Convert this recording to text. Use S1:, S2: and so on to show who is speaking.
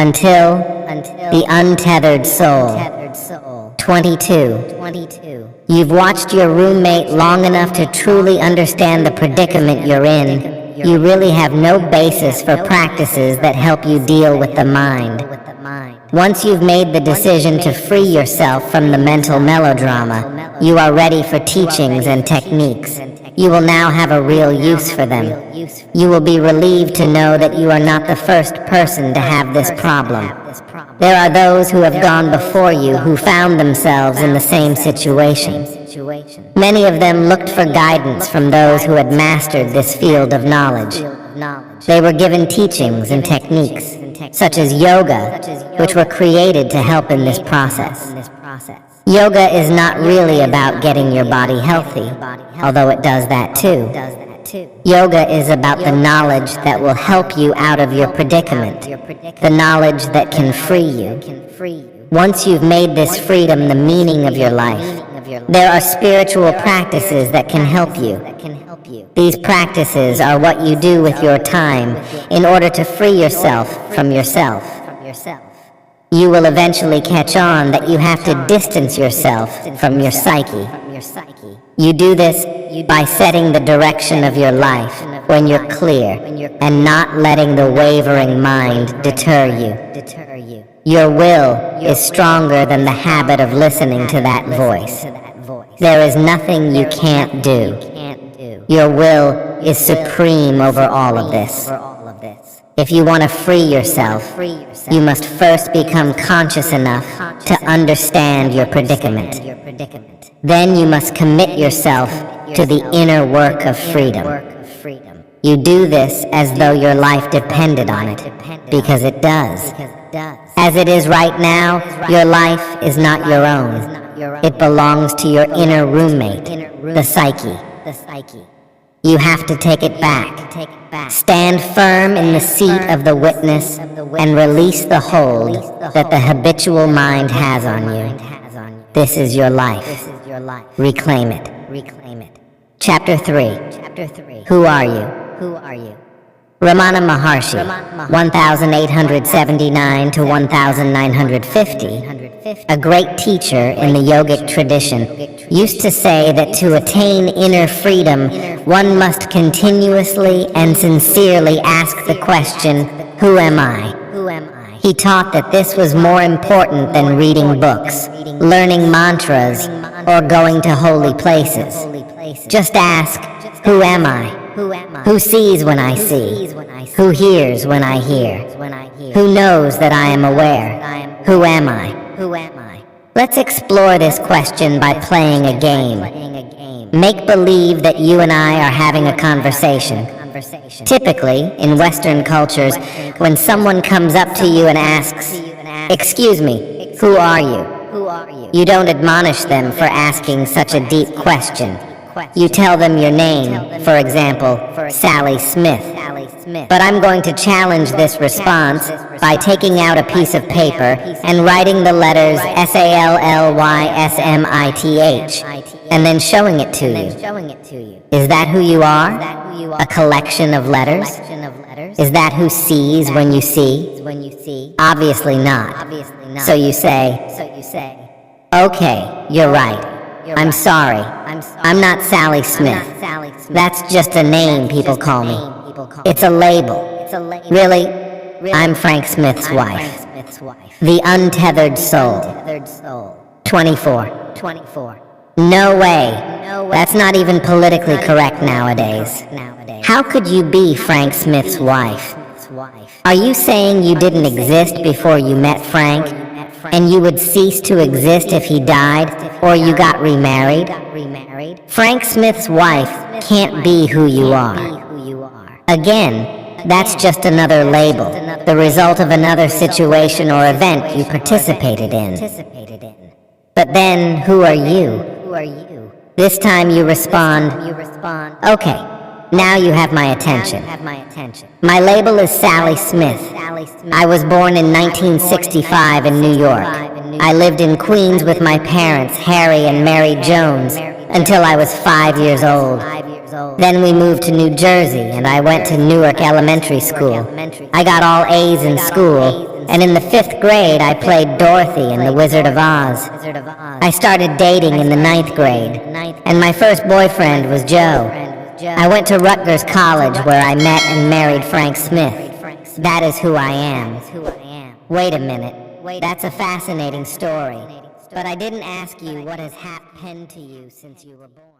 S1: until the untethered soul. 22. You've watched your roommate long enough to truly understand the predicament you're in. You really have no basis for practices that help you deal with the mind. Once you've made the decision to free yourself from the mental melodrama, you are ready for teachings and techniques. You will now have a real use for them. You will be relieved to know that you are not the first person to have this problem. There are those who have gone before you who found themselves in the same situation. Many of them looked for guidance from those who had mastered this field of knowledge. They were given teachings and techniques, such as yoga, which were created to help in this process. Yoga is not really about getting your body healthy, although it does that too. Yoga is about the knowledge that will help you out of your predicament, the knowledge that can free you. Once you've made this freedom the meaning of your life, there are spiritual practices that can help you. These practices are what you do with your time in order to free yourself from yourself. You will eventually catch on that you have to distance yourself from your psyche. You do this by setting the direction of your life when you're clear and not letting the wavering mind deter you. Your will is stronger than the habit of listening to that voice. There is nothing you can't do. Your will is supreme over all of this. If you want to free yourself, you must first become conscious enough to understand your predicament. Then you must commit yourself to the inner work of freedom. You do this as though your life depended on it, because it does. As it is right now, your life is not your own. It belongs to your inner roommate, the psyche. You have to take it back. Stand firm in the seat of the witness and release the hold that the habitual mind has on you. This is your life. Reclaim it. Chapter 3. Who are you? Ramana Maharshi, 1879 to 1950, a great teacher in the yogic tradition, used to say that to attain inner freedom, one must continuously and sincerely ask the question, who am I? He taught that this was more important than reading books, learning mantras, or going to holy places. Just ask, who am I? Who sees when I see? Who hears when I hear? Who knows that I am aware? Who am I? Let's explore this question by playing a game. Make believe that you and I are having a conversation. Typically, in Western cultures, when someone comes up to you and asks, "Excuse me, who are you?" You don't admonish them for asking such a deep question. You tell them your name, for example, Sally Smith. But I'm going to challenge this response by taking out a piece of paper and writing the letters SALLYSMITH, and then showing it to you. Is that who you are? A collection of letters? Is that who sees when you see? Obviously not. So you say, okay, you're right. I'm sorry. I'm not Sally Smith. That's just a name people call me. It's a label. Really, I'm Frank Smith's wife. The untethered soul. 24. No way. That's not even politically correct nowadays. How could you be Frank Smith's wife? Are you saying you didn't exist before you met Frank? And you would cease to exist if he died, or you got remarried? Frank Smith's wife can't be who you are. Again, that's just another label, the result of another situation or event you participated in. But then, who are you? This time you respond, okay, now you have my attention. My label is Sally Smith. I was born in 1965 in New York. I lived in Queens with my parents, Harry and Mary Jones, until I was 5 years old. Then we moved to New Jersey, and I went to Newark Elementary School. I got all A's in school, and in the 5th grade I played Dorothy in The Wizard of Oz. I started dating in the 9th grade, and my first boyfriend was Joe. I went to Rutgers College where I met and married Frank Smith. That is who I am. Wait a minute, that's a fascinating story. But I didn't ask you what has happened to you since you were born.